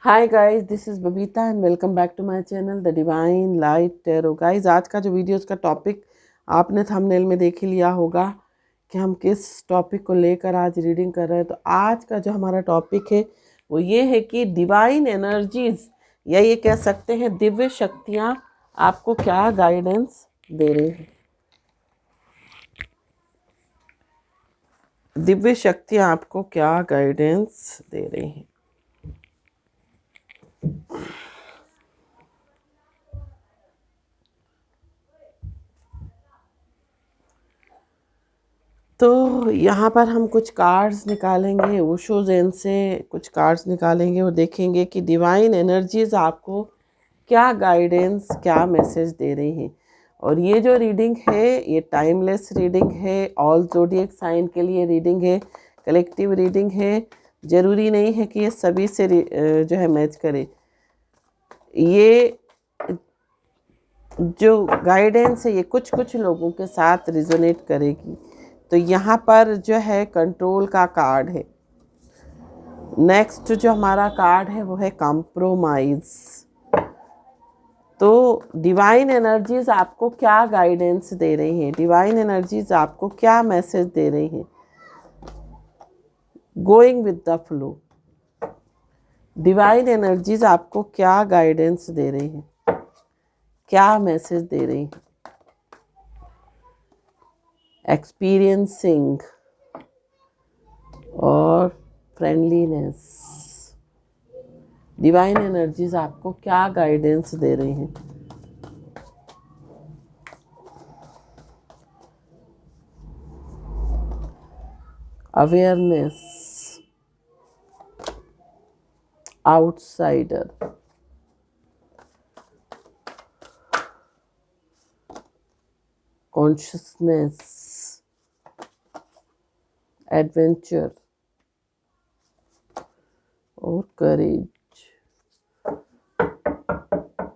Hi guys, this is Babita and welcome back to my channel the divine light tarot. Guys, आज का जो videos का topic आपने thumbnail में देख ही लिया होगा कि हम किस टॉपिक को लेकर आज रीडिंग कर रहे हैं। तो आज का जो हमारा टॉपिक है वो ये है कि डिवाइन एनर्जीज या ये कह सकते हैं दिव्य शक्तियाँ आपको क्या गाइडेंस दे रही हैं। दिव्य शक्तियाँ आपको क्या गाइडेंस दे रही हैं। तो यहाँ पर हम कुछ कार्ड्स निकालेंगे, ओशो ज़ेन से कुछ कार्ड्स निकालेंगे और देखेंगे कि डिवाइन एनर्जीज आपको क्या गाइडेंस, क्या मैसेज दे रही हैं। और ये जो रीडिंग है ये टाइमलेस रीडिंग है, ऑल ज़ोडिएक साइन के लिए रीडिंग है, कलेक्टिव रीडिंग है। ज़रूरी नहीं है कि ये सभी से जो है मैच करे। ये जो गाइडेंस है ये कुछ कुछ लोगों के साथ रिजोनेट करेगी। तो यहाँ पर जो है कंट्रोल का कार्ड है। नेक्स्ट जो हमारा कार्ड है वो है कॉम्प्रोमाइज। तो डिवाइन एनर्जीज आपको क्या गाइडेंस दे रही हैं, डिवाइन एनर्जीज आपको क्या मैसेज दे रही हैं। Going with the flow, divine energies आपको क्या गाइडेंस दे रही हैं, क्या मैसेज दे रही हैं। एक्सपीरियंसिंग और फ्रेंडलीनेस, डिवाइन एनर्जीज आपको क्या गाइडेंस दे रही हैं। अवेयरनेस, आउटसाइडर, कॉन्शियसनेस, एडवेंचर और करेज।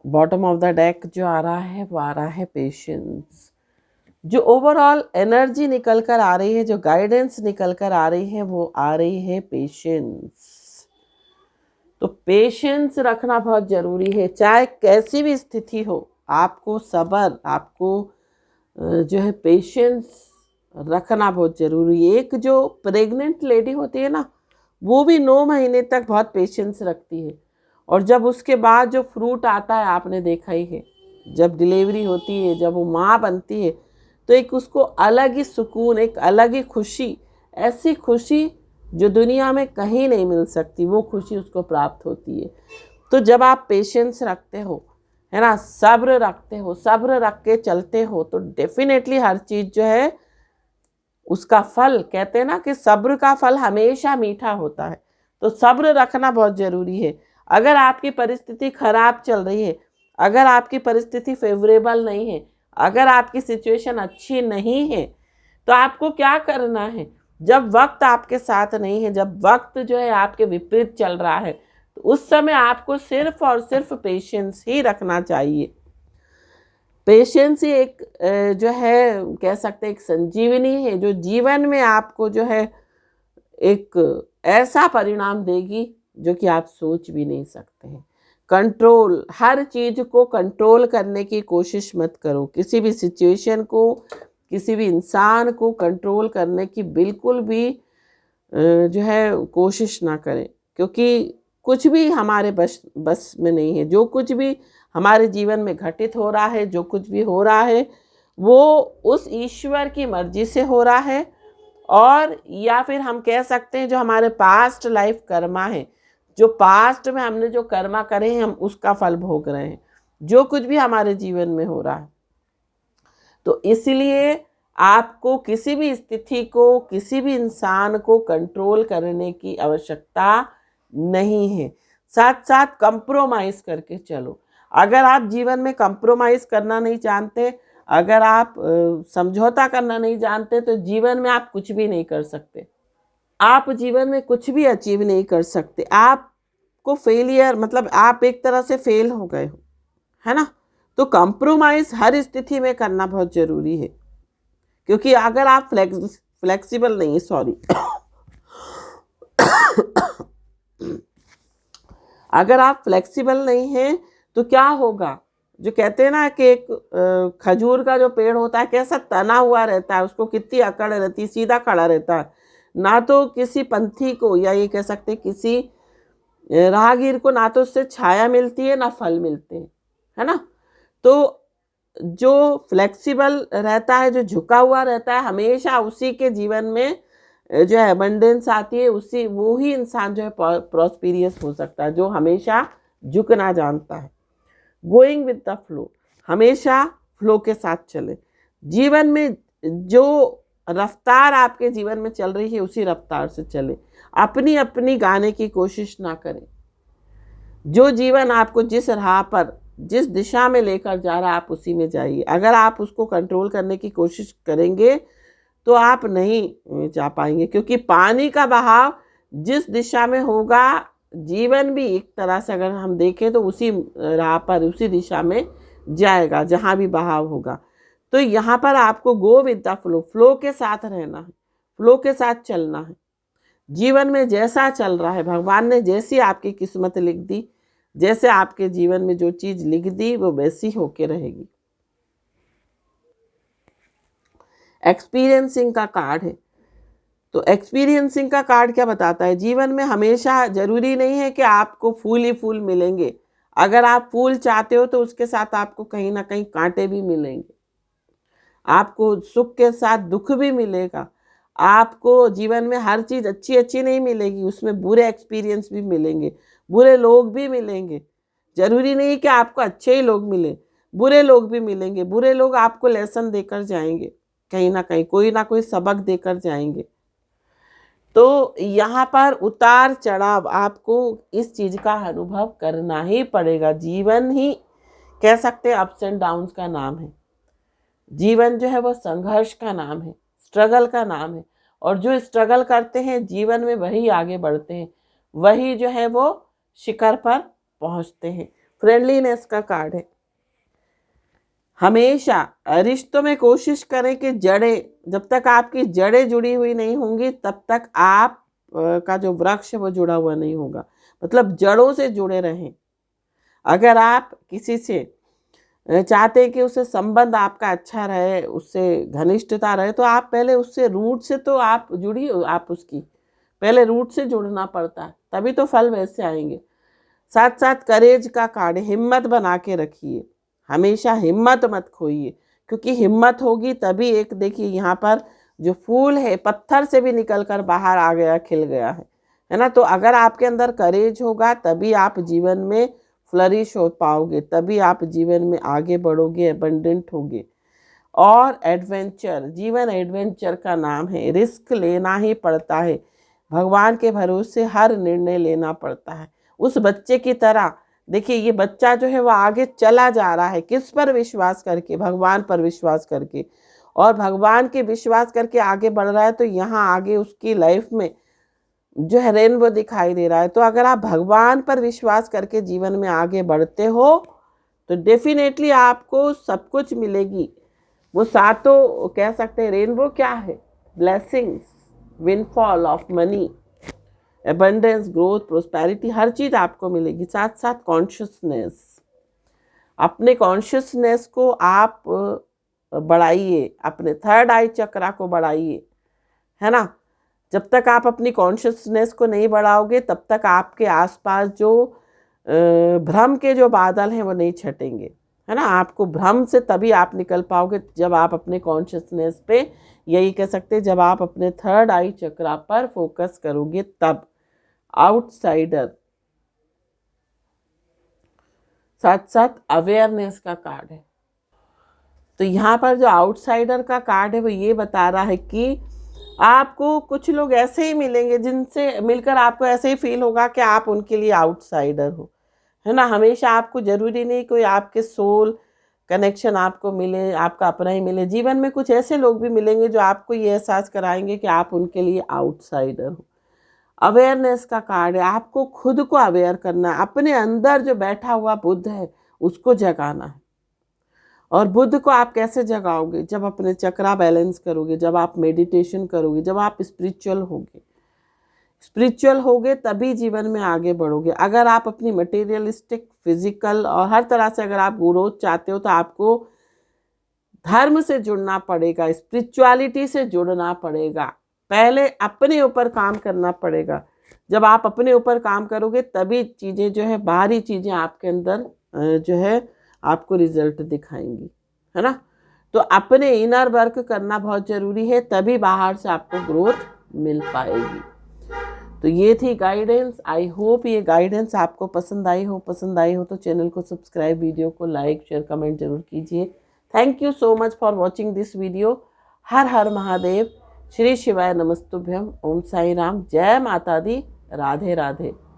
बॉटम ऑफ द डेक जो आ रहा है वो आ रहा है पेशेंस। जो ओवरऑल एनर्जी निकल कर आ रही है, जो गाइडेंस निकल कर आ रही है वो आ रही है पेशेंस। तो पेशेंस रखना बहुत ज़रूरी है, चाहे कैसी भी स्थिति हो। आपको सब्र, आपको जो है पेशेंस रखना बहुत ज़रूरी है। एक जो प्रेग्नेंट लेडी होती है ना, वो भी 9 महीने तक बहुत पेशेंस रखती है। और जब उसके बाद जो फ्रूट आता है, आपने देखा ही है, जब डिलीवरी होती है, जब वो माँ बनती है, तो एक उसको अलग ही सुकून, एक अलग ही खुशी, ऐसी खुशी जो दुनिया में कहीं नहीं मिल सकती, वो खुशी उसको प्राप्त होती है। तो जब आप पेशेंस रखते हो, है ना, सब्र रखते हो, सब्र रख के चलते हो, तो डेफिनेटली हर चीज़ जो है उसका फल, कहते हैं ना कि सब्र का फल हमेशा मीठा होता है। तो सब्र रखना बहुत ज़रूरी है। अगर आपकी परिस्थिति खराब चल रही है, अगर आपकी परिस्थिति फेवरेबल नहीं है, अगर आपकी सिचुएशन अच्छी नहीं है, तो आपको क्या करना है। जब वक्त आपके साथ नहीं है, जब वक्त जो है आपके विपरीत चल रहा है, तो उस समय आपको सिर्फ और सिर्फ पेशेंस ही रखना चाहिए। पेशेंस ही एक जो है कह सकते हैं एक संजीवनी है, जो जीवन में आपको जो है एक ऐसा परिणाम देगी जो कि आप सोच भी नहीं सकते हैं। कंट्रोल, हर चीज़ को कंट्रोल करने की कोशिश मत करो। किसी भी सिचुएशन को, किसी भी इंसान को कंट्रोल करने की बिल्कुल भी जो है कोशिश ना करें, क्योंकि कुछ भी हमारे बस में नहीं है। जो कुछ भी हमारे जीवन में घटित हो रहा है, जो कुछ भी हो रहा है, वो उस ईश्वर की मर्जी से हो रहा है। और या फिर हम कह सकते हैं जो हमारे पास्ट लाइफ कर्मा है, जो पास्ट में हमने जो कर्मा करे हैं, हम उसका फल भोग रहे हैं, जो कुछ भी हमारे जीवन में हो रहा है। तो इसलिए आपको किसी भी स्थिति को, किसी भी इंसान को कंट्रोल करने की आवश्यकता नहीं है। साथ साथ कंप्रोमाइज़ करके चलो। अगर आप जीवन में कंप्रोमाइज़ करना नहीं जानते, अगर आप समझौता करना नहीं जानते, तो जीवन में आप कुछ भी नहीं कर सकते। आप जीवन में कुछ भी अचीव नहीं कर सकते। आपको फेलियर, मतलब आप एक तरह से फेल हो गए हो, है ना। तो कंप्रोमाइज़ हर स्थिति में करना बहुत ज़रूरी है, क्योंकि अगर आप फ्लेक्सिबल नहीं, सॉरी अगर आप फ्लेक्सिबल नहीं हैं तो क्या होगा, जो कहते हैं ना कि एक खजूर का जो पेड़ होता है कैसा तना हुआ रहता है, उसको कितनी अकड़ रहती है, सीधा खड़ा रहता है, ना तो किसी पंथी को या ये कह सकते किसी राहगीर को ना तो उससे छाया मिलती है ना फल मिलते हैं, है ना। तो जो फ्लेक्सिबल रहता है, जो झुका हुआ रहता है, हमेशा उसी के जीवन में जो है अबंडेंस आती है, उसी वो ही इंसान जो है प्रॉस्पेरियस हो सकता है, जो हमेशा झुकना जानता है। गोइंग विद द फ्लो, हमेशा फ्लो के साथ चले। जीवन में जो रफ्तार आपके जीवन में चल रही है उसी रफ्तार से चले, अपनी अपनी गाने की कोशिश ना करें। जो जीवन आपको जिस राह पर, जिस दिशा में लेकर जा रहा है, आप उसी में जाइए। अगर आप उसको कंट्रोल करने की कोशिश करेंगे तो आप नहीं जा पाएंगे, क्योंकि पानी का बहाव जिस दिशा में होगा, जीवन भी एक तरह से अगर हम देखें तो उसी राह पर, उसी दिशा में जाएगा जहाँ भी बहाव होगा। तो यहाँ पर आपको go with the flow, flow के साथ रहना है, फ्लो के साथ चलना है। जीवन में जैसा चल रहा है, भगवान ने जैसी आपकी किस्मत लिख दी, जैसे आपके जीवन में जो चीज लिख दी वो वैसी होके रहेगी। एक्सपीरियंसिंग का कार्ड है। तो एक्सपीरियंसिंग का कार्ड क्या बताता है, जीवन में हमेशा जरूरी नहीं है कि आपको फूल ही फूल मिलेंगे। अगर आप फूल चाहते हो तो उसके साथ आपको कहीं ना कहीं कांटे भी मिलेंगे, आपको सुख के साथ दुख भी मिलेगा, आपको जीवन में हर चीज़ अच्छी अच्छी नहीं मिलेगी, उसमें बुरे एक्सपीरियंस भी मिलेंगे, बुरे लोग भी मिलेंगे। जरूरी नहीं कि आपको अच्छे ही लोग मिले, बुरे लोग भी मिलेंगे। बुरे लोग आपको लेसन देकर जाएंगे, कहीं ना कोई सबक देकर जाएंगे। तो यहाँ पर उतार चढ़ाव आपको इस चीज़ का अनुभव करना ही पड़ेगा। जीवन ही कह सकते हैं अप्स एंड डाउन्स का नाम है। जीवन जो है वो संघर्ष का नाम है, स्ट्रगल का नाम है। और जो स्ट्रगल करते हैं जीवन में वही आगे बढ़ते हैं, वही जो है वो शिखर पर पहुंचते हैं। फ्रेंडलीनेस का कार्ड है। हमेशा रिश्तों में कोशिश करें कि जड़ें, जब तक आपकी जड़ें जुड़ी हुई नहीं होंगी तब तक आप का जो वृक्ष है वो जुड़ा हुआ नहीं होगा। मतलब जड़ों से जुड़े रहें। अगर आप किसी से चाहते हैं कि उससे संबंध आपका अच्छा रहे, उससे घनिष्ठता रहे, तो आप पहले उससे रूट से तो आप जुड़िए। आप उसकी पहले रूट से जुड़ना पड़ता है, तभी तो फल वैसे आएंगे। साथ साथ करेज का कार्ड, हिम्मत बना के रखिए, हमेशा हिम्मत मत खोइए, क्योंकि हिम्मत होगी तभी एक, देखिए यहाँ पर जो फूल है पत्थर से भी निकल कर बाहर आ गया, खिल गया है ना। तो अगर आपके अंदर करेज होगा तभी आप जीवन में फ्लरिश हो पाओगे, तभी आप जीवन में आगे बढ़ोगे, एबंडेंट होगे। और एडवेंचर, जीवन एडवेंचर का नाम है। रिस्क लेना ही पड़ता है, भगवान के भरोसे हर निर्णय लेना पड़ता है। उस बच्चे की तरह देखिए, ये बच्चा जो है वो आगे चला जा रहा है, किस पर विश्वास करके, भगवान पर विश्वास करके। और भगवान के विश्वास करके आगे बढ़ रहा है, तो यहाँ आगे उसकी लाइफ में जो है रेनबो दिखाई दे रहा है। तो अगर आप भगवान पर विश्वास करके जीवन में आगे बढ़ते हो तो डेफिनेटली आपको सब कुछ मिलेगी। वो सातों कह सकते हैं रेनबो क्या है, blessings, windfall of money, abundance, growth, prosperity, हर चीज़ आपको मिलेगी। साथ साथ कॉन्शियसनेस, अपने कॉन्शियसनेस को आप बढ़ाइए, अपने थर्ड आई चक्रा को बढ़ाइए, है ना। जब तक आप अपनी कॉन्शियसनेस को नहीं बढ़ाओगे तब तक आपके आसपास जो भ्रम के जो बादल हैं वो नहीं छटेंगे, है ना। आपको भ्रम से तभी आप निकल पाओगे जब आप अपने कॉन्शियसनेस पे, यही कह सकते हैं जब आप अपने थर्ड आई चक्रा पर फोकस करोगे तब। आउटसाइडर, साथ साथ अवेयरनेस का कार्ड है। तो यहाँ पर जो आउटसाइडर का कार्ड है वो ये बता रहा है कि आपको कुछ लोग ऐसे ही मिलेंगे जिनसे मिलकर आपको ऐसे ही फील होगा कि आप उनके लिए आउटसाइडर हो, है ना। हमेशा आपको जरूरी नहीं कोई आपके सोल कनेक्शन आपको मिले, आपका अपना ही मिले। जीवन में कुछ ऐसे लोग भी मिलेंगे जो आपको ये एहसास कराएंगे कि आप उनके लिए आउटसाइडर हो। अवेयरनेस का कार्ड है। आपको खुद को अवेयर करना है, अपने अंदर जो बैठा हुआ बुद्ध है उसको जगाना है। और बुद्ध को आप कैसे जगाओगे, जब अपने चक्रा बैलेंस करोगे, जब आप मेडिटेशन करोगे, जब आप स्पिरिचुअल होगे। स्पिरिचुअल होगे तभी जीवन में आगे बढ़ोगे। अगर आप अपनी मटेरियलिस्टिक, फिजिकल और हर तरह से अगर आप ग्रोथ चाहते हो तो आपको धर्म से जुड़ना पड़ेगा, स्पिरिचुअलिटी से जुड़ना पड़ेगा। पहले अपने ऊपर काम करना पड़ेगा। जब आप अपने ऊपर काम करोगे तभी चीज़ें जो है, बाहरी चीज़ें आपके अंदर जो है आपको रिजल्ट दिखाएंगी, है ना। तो अपने इनर वर्क करना बहुत ज़रूरी है, तभी बाहर से आपको ग्रोथ मिल पाएगी। तो ये थी गाइडेंस। आई होप ये गाइडेंस आपको पसंद आई हो। पसंद आई हो तो चैनल को सब्सक्राइब, वीडियो को लाइक, शेयर, कमेंट जरूर कीजिए। Thank you so much for watching this video. हर हर महादेव, श्री शिवाय नमस्तुभ्यम, ओम साई राम, जय माता दी, राधे राधे।